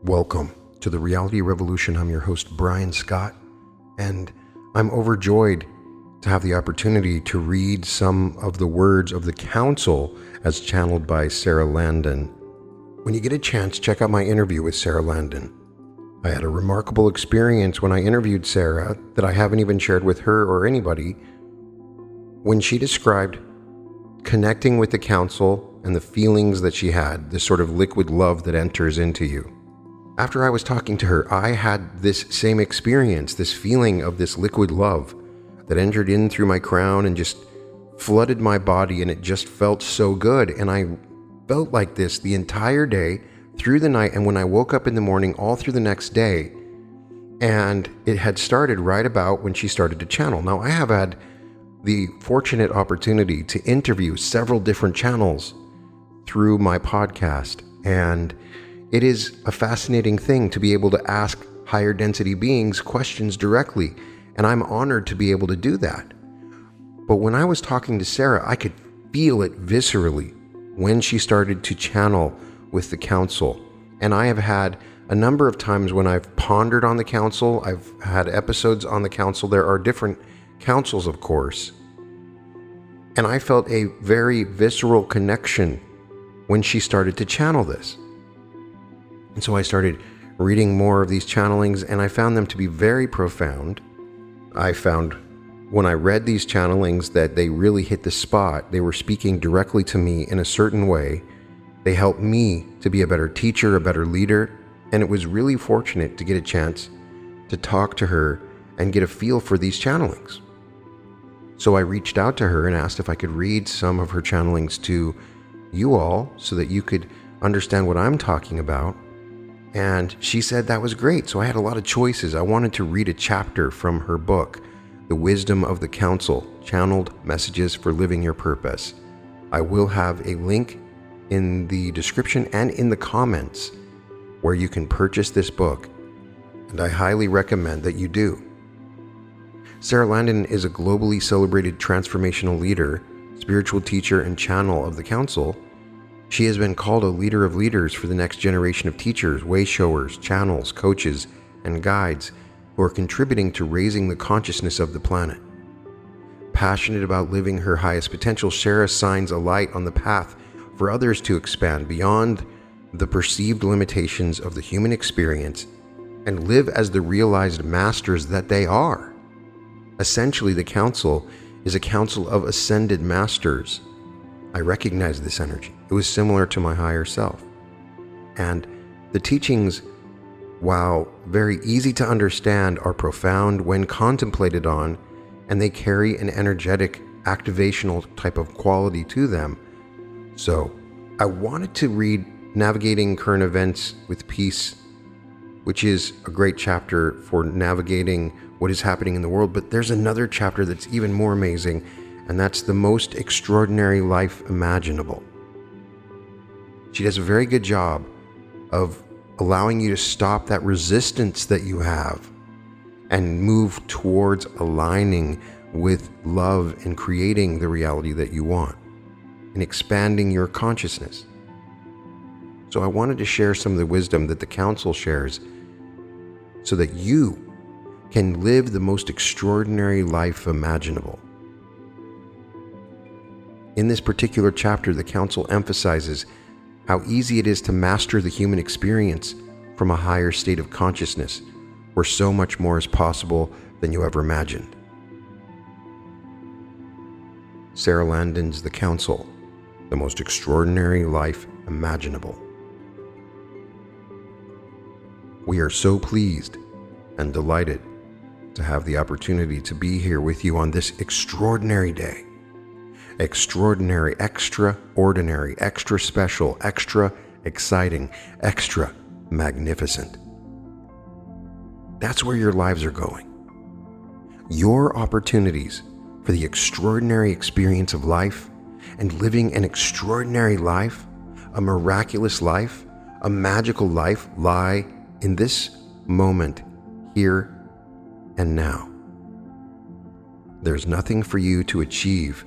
Welcome to the Reality Revolution. I'm your host, Brian Scott, and I'm overjoyed to have the opportunity to read some of the words of the council as channeled by Sara Landon. When you get a chance, check out my interview with Sara Landon. I had a remarkable experience when I interviewed Sara that I haven't even shared with her or anybody, when she described connecting with the council and the feelings that she had, this sort of liquid love that enters into you. After I was talking to her, I had this same experience, this feeling of this liquid love that entered in through my crown and just flooded my body, and it just felt so good. And I felt like this the entire day, through the night, and when I woke up in the morning, all through the next day. And it had started right about when she started to channel. Now, I have had the fortunate opportunity to interview several different channels through my podcast, and it is a fascinating thing to be able to ask higher density beings questions directly, and I'm honored to be able to do that. But when I was talking to Sara, I could feel it viscerally when she started to channel with the council. And I have had a number of times when I've pondered on the council. I've had episodes on the council. There are different councils, of course. And I felt a very visceral connection when she started to channel this. And so I started reading more of these channelings, and I found them to be very profound. I found when I read these channelings that they really hit the spot. They were speaking directly to me in a certain way. They helped me to be a better teacher, a better leader, and it was really fortunate to get a chance to talk to her and get a feel for these channelings. So I reached out to her and asked if I could read some of her channelings to you all so that you could understand what I'm talking about. And she said that was great. So I had a lot of choices. I wanted to read a chapter from her book, The Wisdom of the Council, Channeled Messages for Living Your Purpose. I will have a link in the description and in the comments where you can purchase this book, and I highly recommend that you do. Sara Landon is a globally celebrated transformational leader, spiritual teacher, and channel of the council. She has been called a leader of leaders for the next generation of teachers, way-showers, channels, coaches, and guides who are contributing to raising the consciousness of the planet. Passionate about living her highest potential, Sara shines a light on the path for others to expand beyond the perceived limitations of the human experience and live as the realized masters that they are. Essentially, the council is a council of ascended masters. I recognize this energy. It was similar to my higher self. And the teachings, while very easy to understand, are profound when contemplated on, and they carry an energetic, activational type of quality to them. So I wanted to read Navigating Current Events with Peace, which is a great chapter for navigating what is happening in the world. But there's another chapter that's even more amazing, and that's The Most Extraordinary Life Imaginable. She does a very good job of allowing you to stop that resistance that you have and move towards aligning with love and creating the reality that you want and expanding your consciousness. So I wanted to share some of the wisdom that the council shares so that you can live the most extraordinary life imaginable. In this particular chapter, the council emphasizes how easy it is to master the human experience from a higher state of consciousness, where so much more is possible than you ever imagined. Sara Landon's The Council, The Most Extraordinary Life Imaginable. We are so pleased and delighted to have the opportunity to be here with you on this extraordinary day. Extraordinary, extraordinary, extra special, extra exciting, extra magnificent. That's where your lives are going. Your opportunities for the extraordinary experience of life and living an extraordinary life, a miraculous life, a magical life lie in this moment, here and now. There's nothing for you to achieve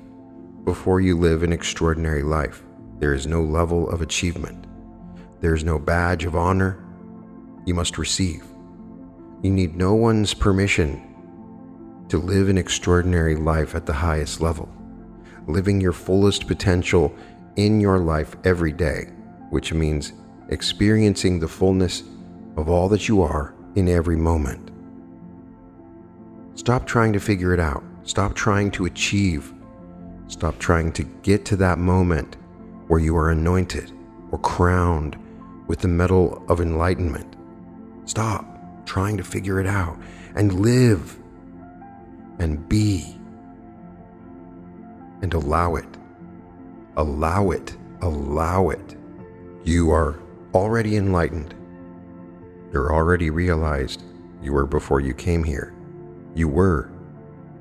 before you live an extraordinary life. There is no level of achievement. There is no badge of honor. You must receive. You need no one's permission to live an extraordinary life at the highest level, living your fullest potential in your life every day, which means experiencing the fullness of all that you are in every moment. Stop trying to figure it out. Stop trying to achieve. Stop trying to get to that moment where you are anointed or crowned with the medal of enlightenment. Stop trying to figure it out and live and be and allow it. Allow it. Allow it. You are already enlightened. You're already realized you were before you came here. You were,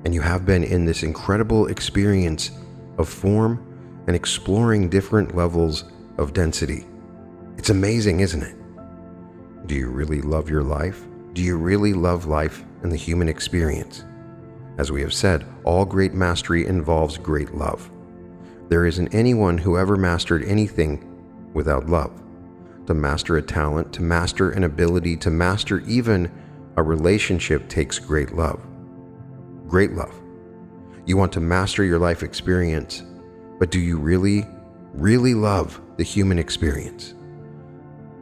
and you have been in this incredible experience of form and exploring different levels of density. It's amazing, isn't it? Do you really love your life? Do you really love life and the human experience? As we have said, all great mastery involves great love. There isn't anyone who ever mastered anything without love. To master a talent, to master an ability, to master even a relationship takes great love. Great love. You want to master your life experience, but do you really, really love the human experience?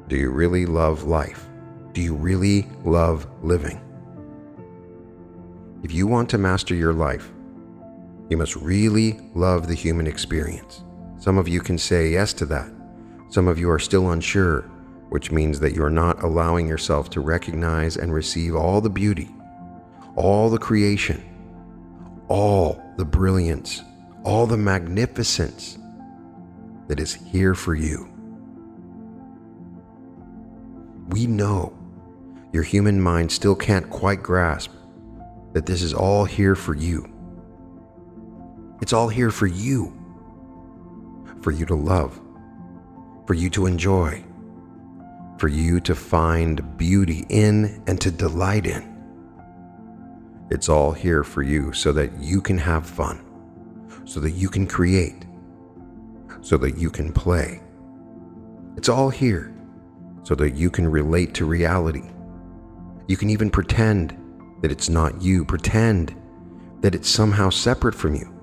Do you really love life? Do you really love living? If you want to master your life, you must really love the human experience. Some of you can say yes to that. Some of you are still unsure, which means that you are not allowing yourself to recognize and receive all the beauty, all the creation, all the brilliance, all the magnificence that is here for you. We know your human mind still can't quite grasp that this is all here for you. It's all here for you to love, for you to enjoy, for you to find beauty in and to delight in. It's all here for you so that you can have fun, so that you can create, so that you can play. It's all here so that you can relate to reality. You can even pretend that it's not you, pretend that it's somehow separate from you.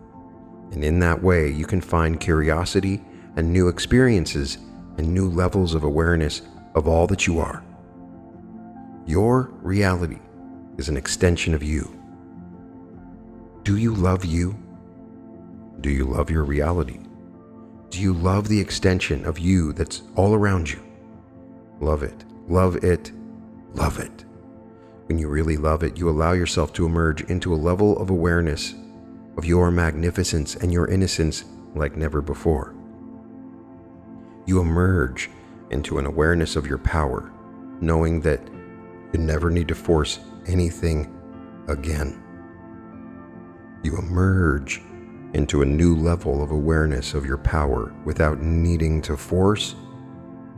And in that way, you can find curiosity and new experiences and new levels of awareness of all that you are. Your reality is an extension of you. Do you love you? Do you love your reality? Do you love the extension of you that's all around you? Love it, love it, love it. When you really love it, you allow yourself to emerge into a level of awareness of your magnificence and your innocence like never before. You emerge into an awareness of your power, knowing that you never need to force anything again. You emerge into a new level of awareness of your power without needing to force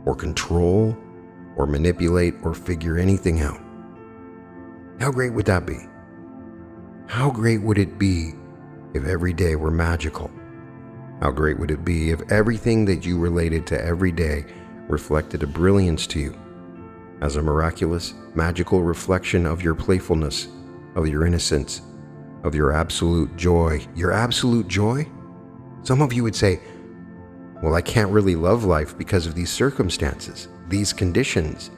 or control or manipulate or figure anything out. How great would that be? How great would it be if every day were magical? How great would it be if everything that you related to every day reflected a brilliance to you, as a miraculous, magical reflection of your playfulness, of your innocence, of your absolute joy? Your absolute joy? Some of you would say, well, I can't really love life because of these circumstances, these conditions,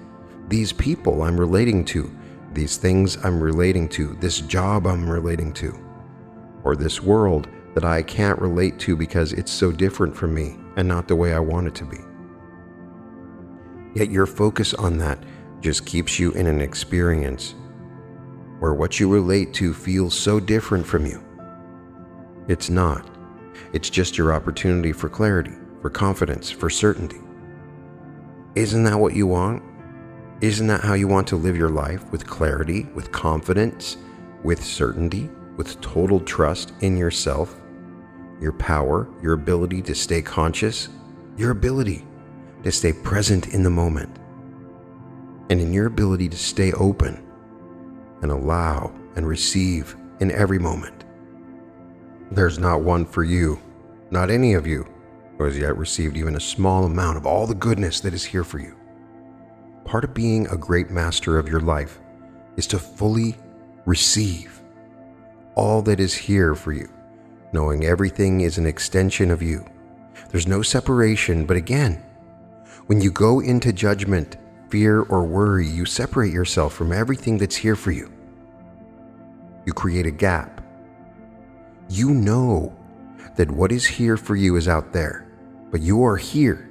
these people I'm relating to, these things I'm relating to, this job I'm relating to, or this world that I can't relate to because it's so different from me and not the way I want it to be. Yet your focus on that just keeps you in an experience where what you relate to feels so different from you. It's not. It's just your opportunity for clarity, for confidence, for certainty. Isn't that what you want? Isn't that how you want to live your life? With clarity, with confidence, with certainty, with total trust in yourself, your power, your ability to stay conscious, your ability to stay present in the moment, and in your ability to stay open and allow and receive in every moment. There's not one for you, not any of you, who has yet received even a small amount of all the goodness that is here for you. part of being a great master of your life is to fully receive all that is here for you, knowing everything is an extension of you. There's no separation, but again, when you go into judgment, fear, or worry, you separate yourself from everything that's here for you. You create a gap. You know that what is here for you is out there, but you are here,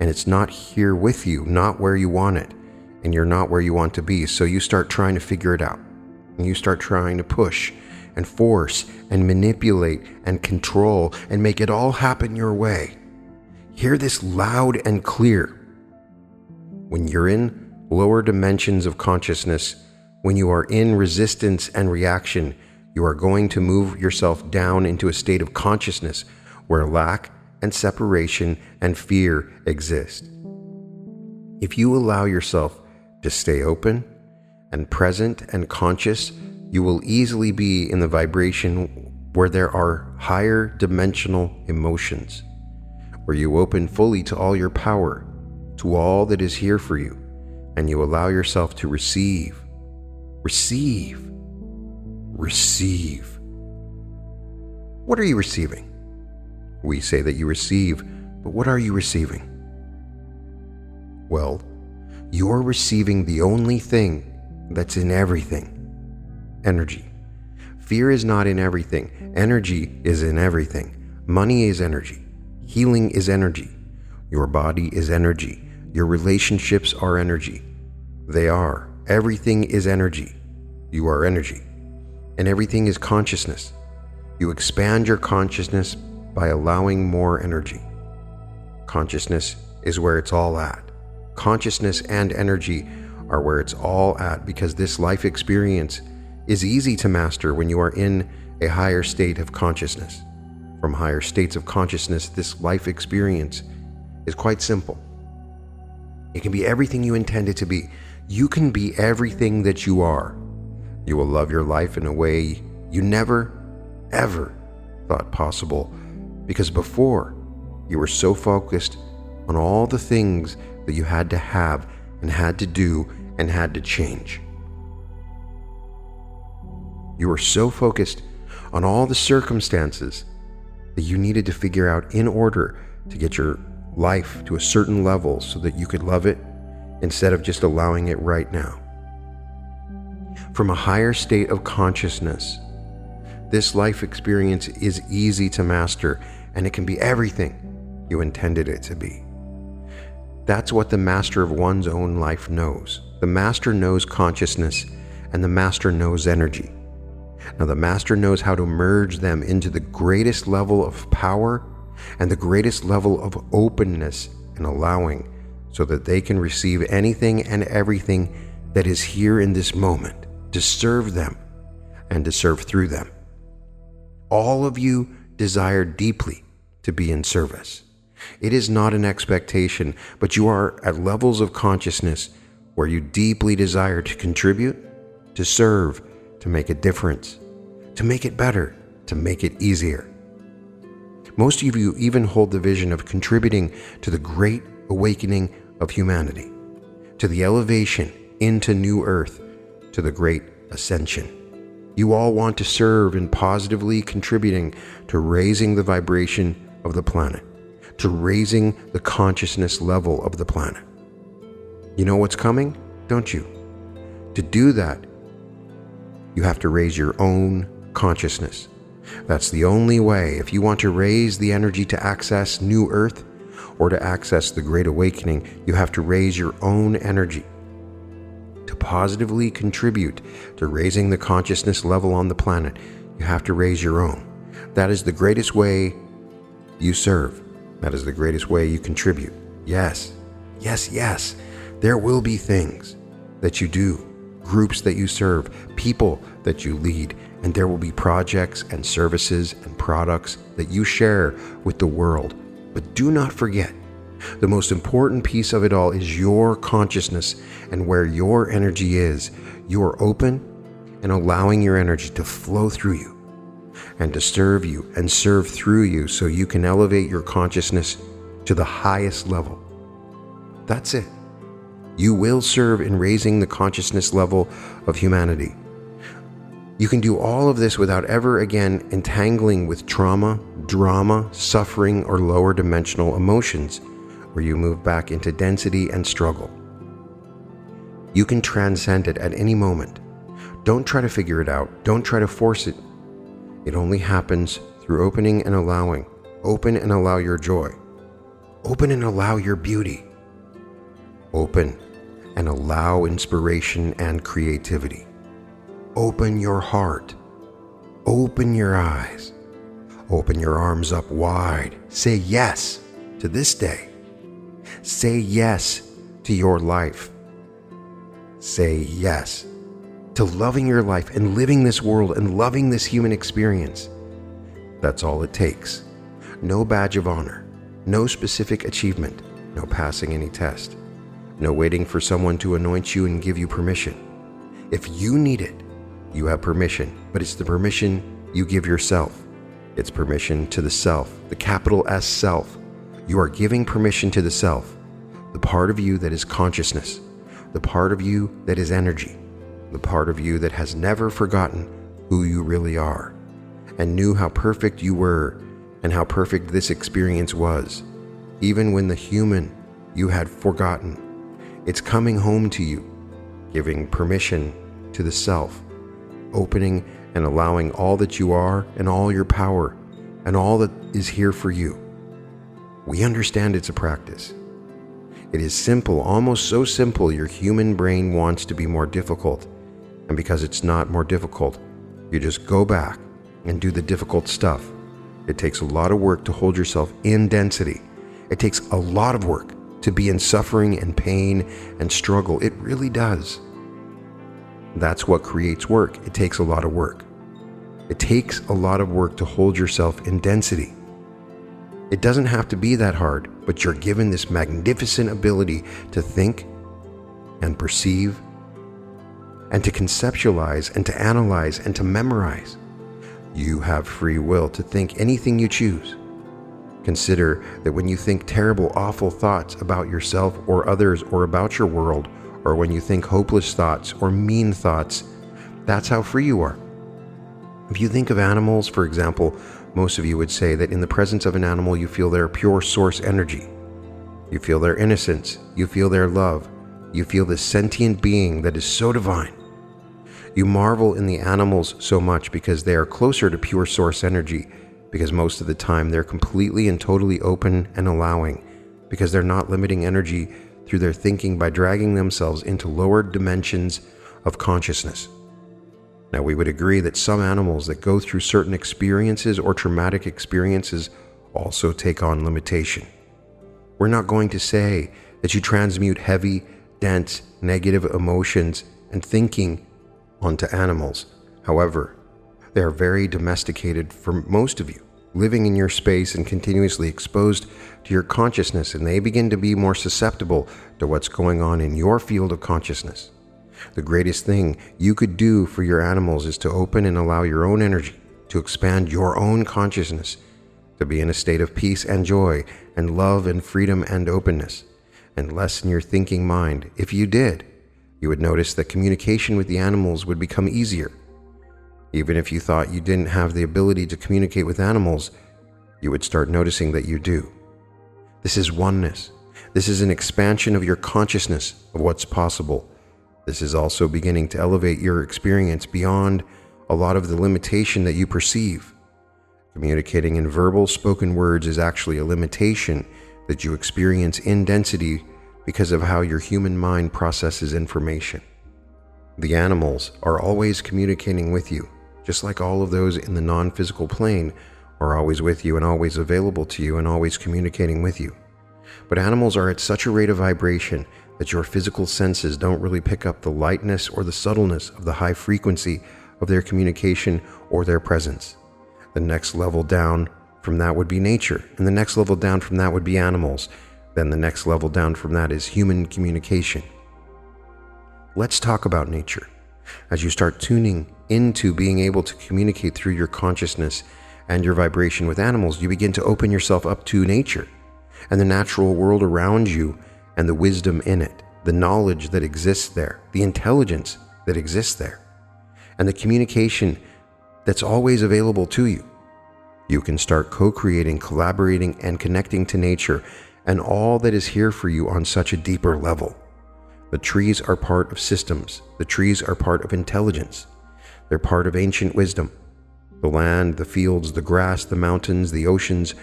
and it's not here with you, not where you want it, and you're not where you want to be. So you start trying to figure it out, and you start trying to push and force and manipulate and control and make it all happen your way. Hear this loud and clear. When you're in lower dimensions of consciousness, when you are in resistance and reaction, you are going to move yourself down into a state of consciousness where lack and separation and fear exist. If you allow yourself to stay open and present and conscious, you will easily be in the vibration where there are higher dimensional emotions, where you open fully to all your power, to all that is here for you, and you allow yourself to receive. Receive. Receive. What are you receiving? We say that you receive, but what are you receiving? Well, you're receiving the only thing that's in everything. Energy. Fear is not in everything. Energy is in everything. Money is energy. Healing is energy. Your body is energy. Your relationships are energy. They are. Everything is energy. You are energy. And everything is consciousness. You expand your consciousness by allowing more energy. Consciousness is where it's all at. Consciousness and energy are where it's all at, because this life experience is easy to master when you are in a higher state of consciousness. From higher states of consciousness, this life experience is quite simple. It can be everything you intend it to be. You can be everything that you are. You will love your life in a way you never, ever thought possible, because before you were so focused on all the things that you had to have and had to do and had to change. You were so focused on all the circumstances that you needed to figure out in order to get your life to a certain level so that you could love it instead of just allowing it right now. From a higher state of consciousness, this life experience is easy to master, and it can be everything you intended it to be. That's what the master of one's own life knows. The master knows consciousness, and the master knows energy. Now, the master knows how to merge them into the greatest level of power and the greatest level of openness and allowing, so that they can receive anything and everything that is here in this moment, to serve them and to serve through them. All of you desire deeply to be in service. It is not an expectation, but you are at levels of consciousness where you deeply desire to contribute, to serve, to make a difference, to make it better, to make it easier. Most of you even hold the vision of contributing to the great awakening of humanity, to the elevation into new earth, to the great ascension. You all want to serve in positively contributing to raising the vibration of the planet, to raising the consciousness level of the planet. You know what's coming, don't you? To do that, you have to raise your own consciousness. That's the only way. If you want to raise the energy to access new earth or to access the great awakening, you have to raise your own energy. To positively contribute to raising the consciousness level on the planet, you have to raise your own. That is the greatest way you serve. That is the greatest way you contribute. Yes, yes, yes. There will be things that you do, groups that you serve, people that you lead, and there will be projects and services and products that you share with the world. But do not forget, the most important piece of it all is your consciousness, and where your energy is, you are open and allowing your energy to flow through you and to serve you and serve through you, so you can elevate your consciousness to the highest level. That's it. You will serve in raising the consciousness level of humanity. You can do all of this without ever again entangling with trauma, drama, suffering, or lower dimensional emotions, where you move back into density and struggle. You can transcend it at any moment. Don't try to figure it out. Don't try to force it. It only happens through opening and allowing. Open and allow your joy. Open and allow your beauty. Open and allow inspiration and creativity. Open your heart. Open your eyes. Open your arms up wide. Say yes to this day. Say yes to your life. Say yes to loving your life and living this world and loving this human experience. That's all it takes. No badge of honor. No specific achievement. No passing any test. No waiting for someone to anoint you and give you permission. If you need it, you have permission, but it's the permission you give yourself. It's permission to the self, the capital S self. You are giving permission to the self, the part of you that is consciousness, the part of you that is energy, the part of you that has never forgotten who you really are and knew how perfect you were and how perfect this experience was, even when the human you had forgotten. It's coming home to you, giving permission to the self, opening and allowing all that you are and all your power and all that is here for you. We understand it's a practice. It is simple, almost so simple your human brain wants to be more difficult. And because it's not more difficult, you just go back and do the difficult stuff. It takes a lot of work to hold yourself in density. It takes a lot of work to be in suffering and pain and struggle. It really does. That's what creates work. It takes a lot of work. It takes a lot of work to hold yourself in density. It doesn't have to be that hard, but you're given this magnificent ability to think and perceive and to conceptualize and to analyze and to memorize. You have free will to think anything you choose. Consider that when you think terrible, awful thoughts about yourself or others or about your world, or when you think hopeless thoughts or mean thoughts, that's how free you are. If you think of animals, for example, most of you would say that in the presence of an animal you feel their pure source energy. You feel their innocence. You feel their love. You feel this sentient being that is so divine. You marvel in the animals so much because they are closer to pure source energy, because most of the time they're completely and totally open and allowing, because they're not limiting energy through their thinking by dragging themselves into lower dimensions of consciousness. Now, we would agree that some animals that go through certain experiences or traumatic experiences also take on limitation. We're not going to say that you transmute heavy, dense, negative emotions and thinking onto animals. However, they are very domesticated for most of you, living in your space and continuously exposed to your consciousness, and they begin to be more susceptible to what's going on in your field of consciousness. The greatest thing you could do for your animals is to open and allow your own energy to expand your own consciousness, to be in a state of peace and joy and love and freedom and openness, and lessen your thinking mind. If you did, you would notice that communication with the animals would become easier. Even if you thought you didn't have the ability to communicate with animals, you would start noticing that you do. This is oneness. This is an expansion of your consciousness of what's possible. This is also beginning to elevate your experience beyond a lot of the limitation that you perceive. Communicating in verbal spoken words is actually a limitation that you experience in density because of how your human mind processes information. The animals are always communicating with you, just like all of those in the non-physical plane are always with you and always available to you and always communicating with you. But animals are at such a rate of vibration that your physical senses don't really pick up the lightness or the subtleness of the high frequency of their communication or their presence. The next level down from that would be nature, and the next level down from that would be animals. Then the next level down from that is human communication. Let's talk about nature. As you start tuning into being able to communicate through your consciousness and your vibration with animals, you begin to open yourself up to nature and the natural world around you and the wisdom in it. the knowledge that exists there, the intelligence that exists there, and the communication that's always available to you. You can start co-creating, collaborating, and connecting to nature and all that is here for you on such a deeper level. The trees are part of systems. The trees are part of intelligence. They're part of ancient wisdom. The land, the fields, the grass, the mountains, the oceans,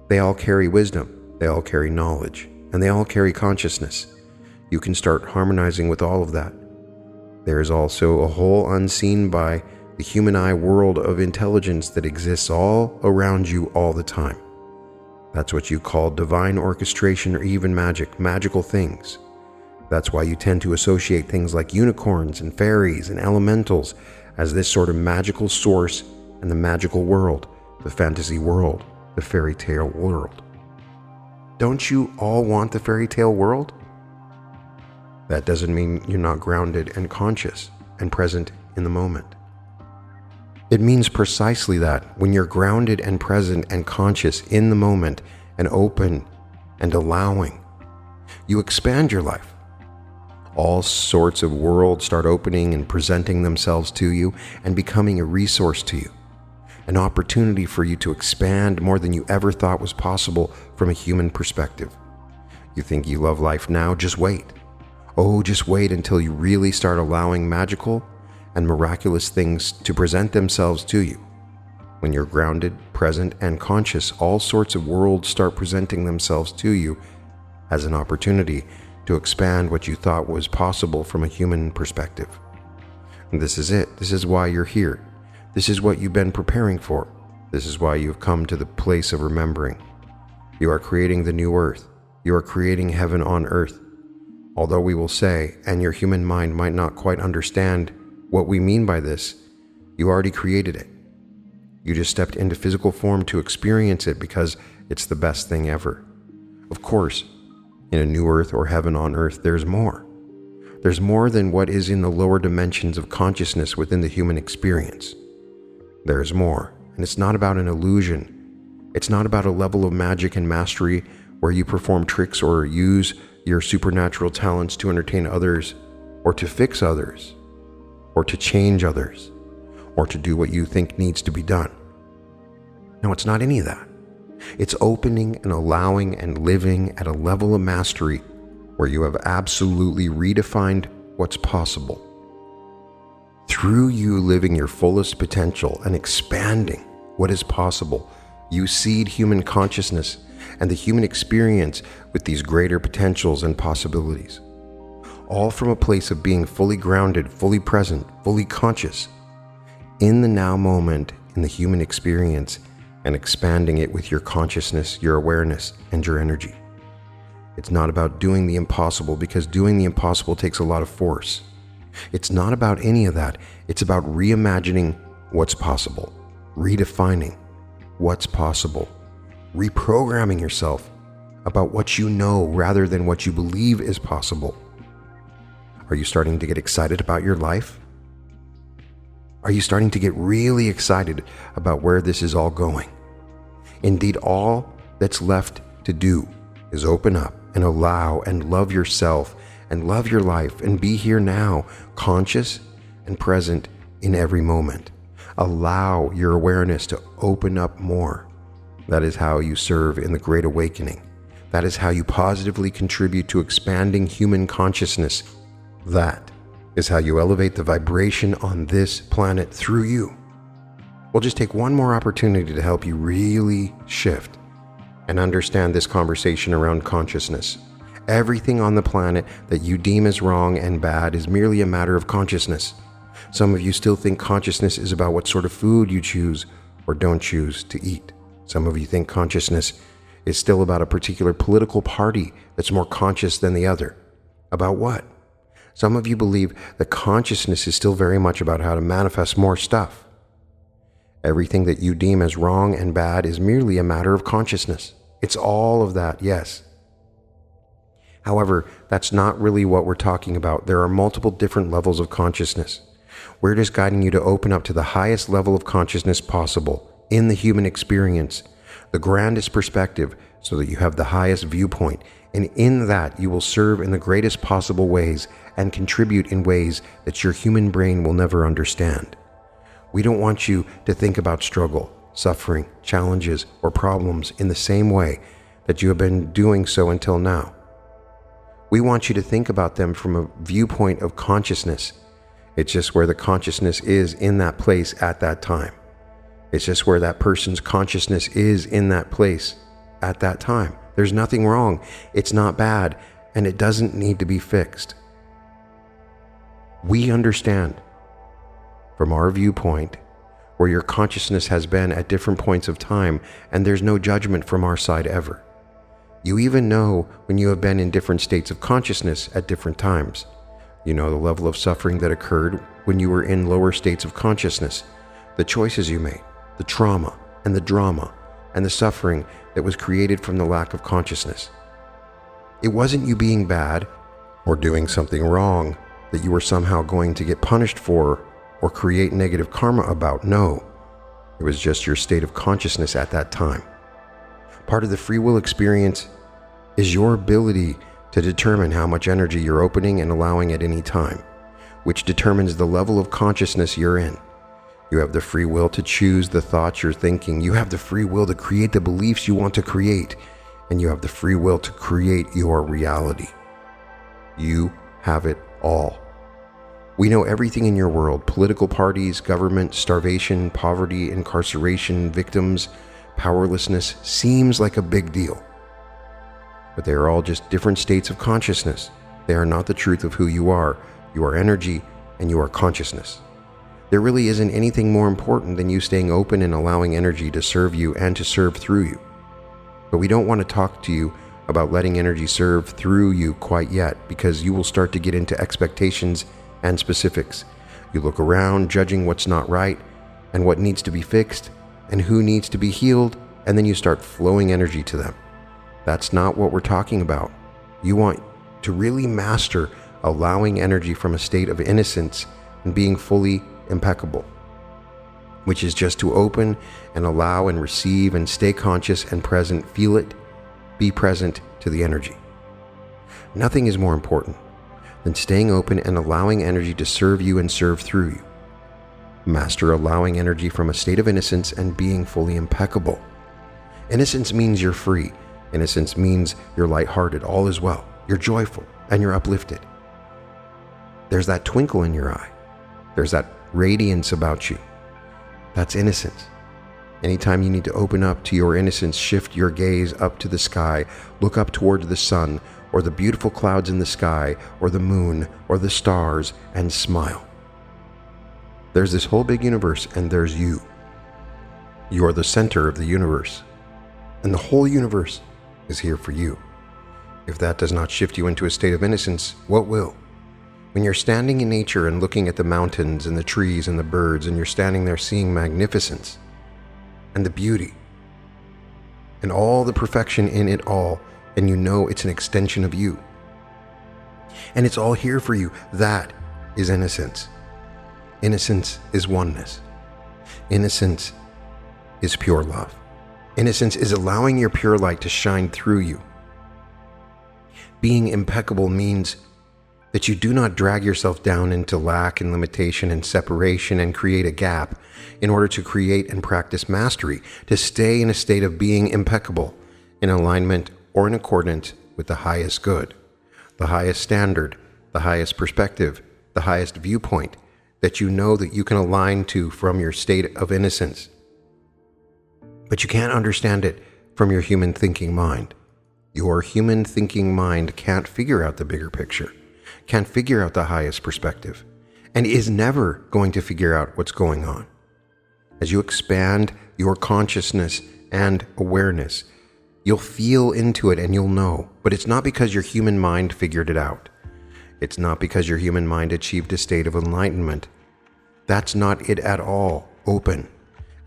they all carry wisdom. They all carry knowledge, and they all carry consciousness. You can start harmonizing with all of that. There is also a whole unseen by the human eye world of intelligence that exists all around you all the time. That's what you call divine orchestration or even magic, magical things. That's why you tend to associate things like unicorns and fairies and elementals as this sort of magical source and the magical world, the fantasy world, the fairy tale world. Don't you all want the fairy tale world? That doesn't mean you're not grounded and conscious and present in the moment. It means precisely that when you're grounded and present and conscious in the moment and open and allowing, you expand your life. All sorts of worlds start opening and presenting themselves to you and becoming a resource to you, an opportunity for you to expand more than you ever thought was possible from a human perspective. You think you love life now? Just wait. Oh, just wait until you really start allowing magical and miraculous things to present themselves to you. When you're grounded, present, and conscious, all sorts of worlds start presenting themselves to you as an opportunity to expand what you thought was possible from a human perspective. And this is it. This is why you're here. This is what you've been preparing for. This is why you've come to the place of remembering. You are creating the new earth. You are creating heaven on earth. Although we will say, and your human mind might not quite understand what we mean by this, you already created it. You just stepped into physical form to experience it because it's the best thing ever. Of course, in a new earth or heaven on earth, there's more. There's more than what is in the lower dimensions of consciousness within the human experience. There's more, and it's not about an illusion. It's not about a level of magic and mastery where you perform tricks or use your supernatural talents to entertain others or to fix others, or to change others, or to do what you think needs to be done. No, it's not any of that. It's opening and allowing and living at a level of mastery where you have absolutely redefined what's possible. Through you living your fullest potential and expanding what is possible, you seed human consciousness and the human experience with these greater potentials and possibilities. All from a place of being fully grounded, fully present, fully conscious, in the now moment, in the human experience, and expanding it with your consciousness, your awareness, and your energy. It's not about doing the impossible, because doing the impossible takes a lot of force. It's not about any of that. It's about reimagining what's possible, redefining what's possible, reprogramming yourself about what you know rather than what you believe is possible. Are you starting to get excited about your life? Are you starting to get really excited about where this is all going? Indeed, all that's left to do is open up and allow and love yourself and love your life and be here now, conscious and present in every moment. Allow your awareness to open up more. That is how you serve in the Great Awakening. That is how you positively contribute to expanding human consciousness. That is how you elevate the vibration on this planet through you. We'll just take one more opportunity to help you really shift and understand this conversation around consciousness. Everything on the planet that you deem as wrong and bad is merely a matter of consciousness. Some of you still think consciousness is about what sort of food you choose or don't choose to eat. Some of you think consciousness is still about a particular political party that's more conscious than the other. About what? Some of you believe that consciousness is still very much about how to manifest more stuff. Everything that you deem as wrong and bad is merely a matter of consciousness. It's all of that, yes. However, that's not really what we're talking about. There are multiple different levels of consciousness. We're just guiding you to open up to the highest level of consciousness possible in the human experience, the grandest perspective, so that you have the highest viewpoint, and in that you will serve in the greatest possible ways and contribute in ways that your human brain will never understand. We don't want you to think about struggle, suffering, challenges, or problems in the same way that you have been doing so until now. We want you to think about them from a viewpoint of consciousness. It's just where the consciousness is in that place at that time. It's just where that person's consciousness is in that place at that time. There's nothing wrong. It's not bad, and it doesn't need to be fixed. We understand from our viewpoint where your consciousness has been at different points of time, and there's no judgment from our side ever. You even know when you have been in different states of consciousness at different times. You know the level of suffering that occurred when you were in lower states of consciousness, the choices you made, the trauma and the drama and the suffering that was created from the lack of consciousness. It wasn't you being bad or doing something wrong that you were somehow going to get punished for or create negative karma about. No, it was just your state of consciousness at that time. Part of the free will experience is your ability to determine how much energy you're opening and allowing at any time, which determines the level of consciousness you're in. You have the free will to choose the thoughts you're thinking. You have the free will to create the beliefs you want to create, and you have the free will to create your reality. You have it all. We know everything in your world: political parties, government, starvation, poverty, incarceration, victims, powerlessness seems like a big deal. But they are all just different states of consciousness. They are not the truth of who you are. You are energy and you are consciousness. There really isn't anything more important than you staying open and allowing energy to serve you and to serve through you. But we don't want to talk to you about letting energy serve through you quite yet, because you will start to get into expectations and specifics. You look around, judging what's not right and what needs to be fixed and who needs to be healed, and then you start flowing energy to them. That's not what we're talking about. You want to really master allowing energy from a state of innocence and being fully impeccable, which is just to open and allow and receive and stay conscious and present, feel it, be present to the energy. Nothing is more important than staying open and allowing energy to serve you and serve through you. Master allowing energy from a state of innocence and being fully impeccable. Innocence means you're free. Innocence means you're lighthearted, all is well. You're joyful and you're uplifted. There's that twinkle in your eye. There's that radiance about you. That's innocence. Anytime you need to open up to your innocence, shift your gaze up to the sky, look up toward the sun or the beautiful clouds in the sky or the moon or the stars, and smile. There's this whole big universe, and there's you. You are the center of the universe, and the whole universe is here for you. If that does not shift you into a state of innocence, what will? When you're standing in nature and looking at the mountains and the trees and the birds, and you're standing there seeing magnificence and the beauty and all the perfection in it all, and you know it's an extension of you, and it's all here for you, that is innocence. Innocence is oneness. Innocence is pure love. Innocence is allowing your pure light to shine through you. Being impeccable means that you do not drag yourself down into lack and limitation and separation and create a gap in order to create and practice mastery, to stay in a state of being impeccable, in alignment or in accordance with the highest good, the highest standard, the highest perspective, the highest viewpoint that you know that you can align to from your state of innocence. But you can't understand it from your human thinking mind. Your human thinking mind can't figure out the bigger picture, can't figure out the highest perspective, and is never going to figure out what's going on. As you expand your consciousness and awareness, you'll feel into it and you'll know. But it's not because your human mind figured it out. It's not because your human mind achieved a state of enlightenment. That's not it at all. Open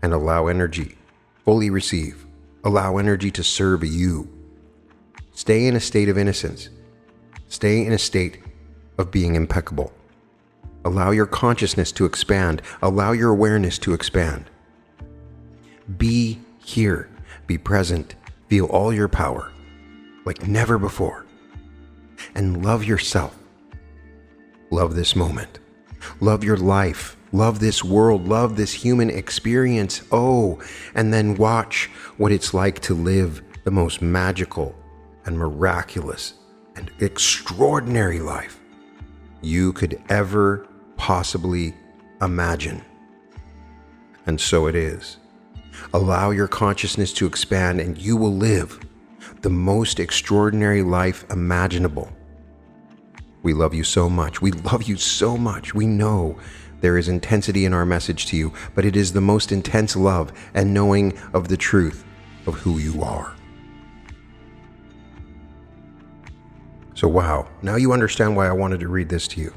and allow energy. Fully receive. Allow energy to serve you. Stay in a state of innocence. Stay in a state of being impeccable. Allow your consciousness to expand. Allow your awareness to expand. Be here. Be present. Feel all your power like never before. And love yourself. Love this moment. Love your life. Love this world. Love this human experience. Oh, and then watch what it's like to live the most magical and miraculous and extraordinary life you could ever possibly imagine. And so it is. Allow your consciousness to expand and you will live the most extraordinary life imaginable. We love you so much. We love you so much. We know there is intensity in our message to you, but it is the most intense love and knowing of the truth of who you are. So wow, now you understand why I wanted to read this to you.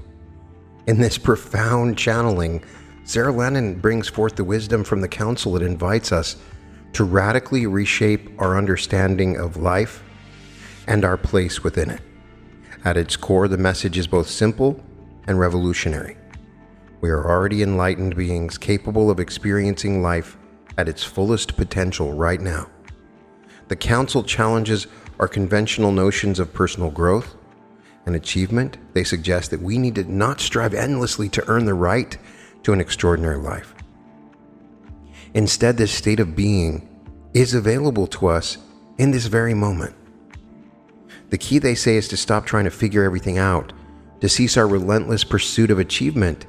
In this profound channeling, Sara Landon brings forth the wisdom from the council that invites us to radically reshape our understanding of life and our place within it. At its core, the message is both simple and revolutionary. We are already enlightened beings capable of experiencing life at its fullest potential right now. The council challenges our conventional notions of personal growth and achievement. They suggest that we need to not strive endlessly to earn the right to an extraordinary life. Instead, this state of being is available to us in this very moment. The key, they say, is to stop trying to figure everything out, to cease our relentless pursuit of achievement,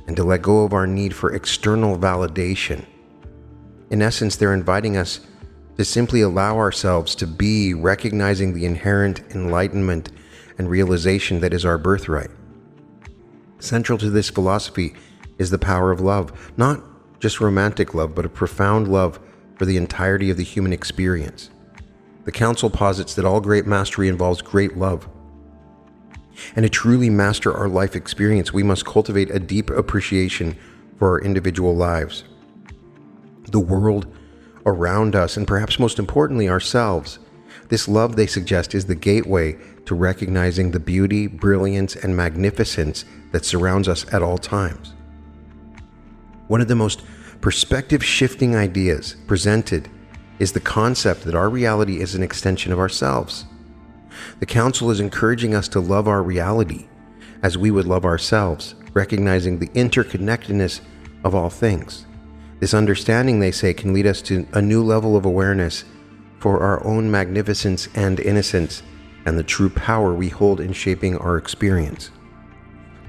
and to let go of our need for external validation. In essence, they're inviting us to simply allow ourselves to be, recognizing the inherent enlightenment and realization that is our birthright. Central to this philosophy is the power of love, not just romantic love, but a profound love for the entirety of the human experience. The council posits that all great mastery involves great love. And to truly master our life experience, we must cultivate a deep appreciation for our individual lives, the world around us, and perhaps most importantly, ourselves. This love, they suggest, is the gateway to recognizing the beauty, brilliance, and magnificence that surrounds us at all times. One of the most perspective-shifting ideas presented is the concept that our reality is an extension of ourselves. The council is encouraging us to love our reality as we would love ourselves, recognizing the interconnectedness of all things. This understanding, they say, can lead us to a new level of awareness for our own magnificence and innocence and the true power we hold in shaping our experience.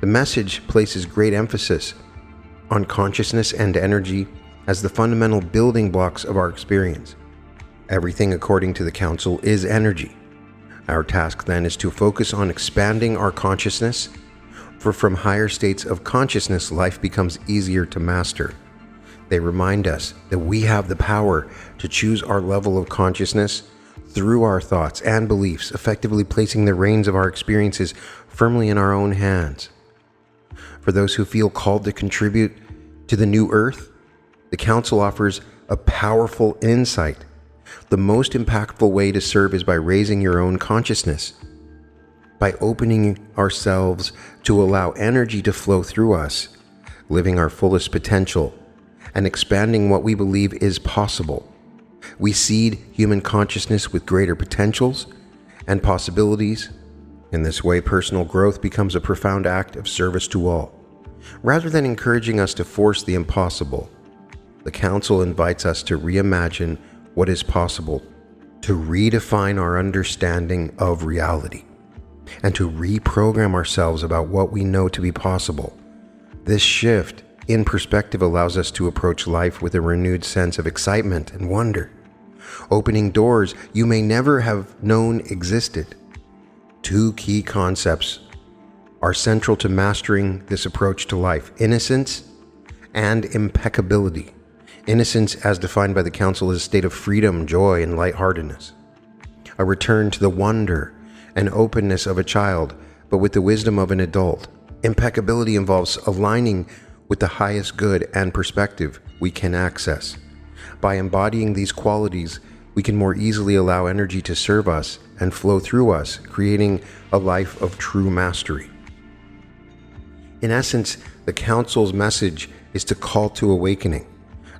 The message places great emphasis on consciousness and energy as the fundamental building blocks of our experience. Everything, according to the council, is energy. Our task then is to focus on expanding our consciousness, for from higher states of consciousness, life becomes easier to master. They remind us that we have the power to choose our level of consciousness through our thoughts and beliefs, effectively placing the reins of our experiences firmly in our own hands. For those who feel called to contribute to the new earth, the council offers a powerful insight. The most impactful way to serve is by raising your own consciousness, by opening ourselves to allow energy to flow through us, living our fullest potential, and expanding what we believe is possible. We seed human consciousness with greater potentials and possibilities. In this way, personal growth becomes a profound act of service to all. Rather than encouraging us to force the impossible, the council invites us to reimagine what is possible, to redefine our understanding of reality, and to reprogram ourselves about what we know to be possible. This shift in perspective allows us to approach life with a renewed sense of excitement and wonder, opening doors you may never have known existed. Two key concepts are central to mastering this approach to life: innocence and impeccability. Innocence, as defined by the council, is a state of freedom, joy, and lightheartedness, a return to the wonder and openness of a child, but with the wisdom of an adult. Impeccability involves aligning with the highest good and perspective we can access. By embodying these qualities, we can more easily allow energy to serve us and flow through us, creating a life of true mastery. In essence, the council's message is to call to awakening,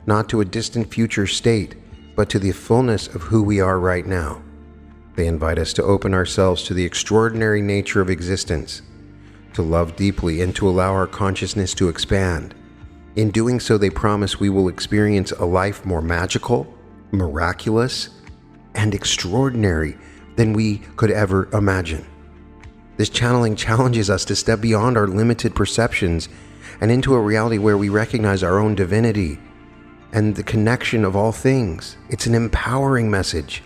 not to a distant future state, but to the fullness of who we are right now. They invite us to open ourselves to the extraordinary nature of existence, to love deeply, and to allow our consciousness to expand. In doing so, they promise we will experience a life more magical, miraculous, and extraordinary than we could ever imagine. This channeling challenges us to step beyond our limited perceptions and into a reality where we recognize our own divinity and the connection of all things. It's an empowering message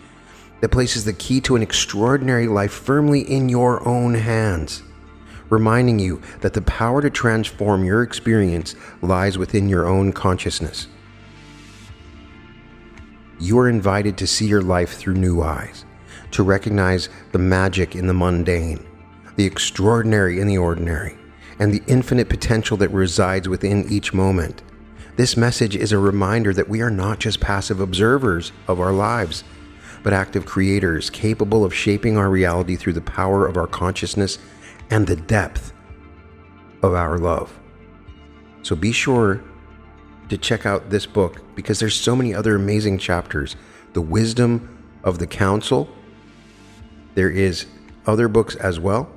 that places the key to an extraordinary life firmly in your own hands, reminding you that the power to transform your experience lies within your own consciousness. You are invited to see your life through new eyes, to recognize the magic in the mundane, the extraordinary in the ordinary, and the infinite potential that resides within each moment. This message is a reminder that we are not just passive observers of our lives, but active creators capable of shaping our reality through the power of our consciousness and the depth of our love. So be sure to check out this book because there's so many other amazing chapters. The Wisdom of the Council. There is other books as well.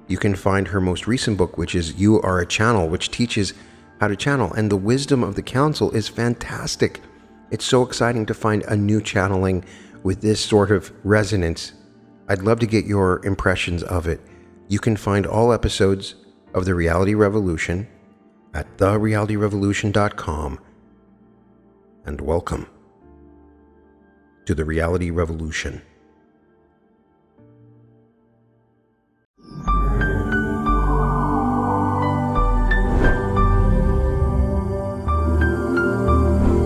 You can find her most recent book, which is You Are a Channel, which teaches how to channel. And The Wisdom of the Council is fantastic. It's so exciting to find a new channeling with this sort of resonance. I'd love to get your impressions of it. You can find all episodes of The Reality Revolution at therealityrevolution.com. And welcome to The Reality Revolution.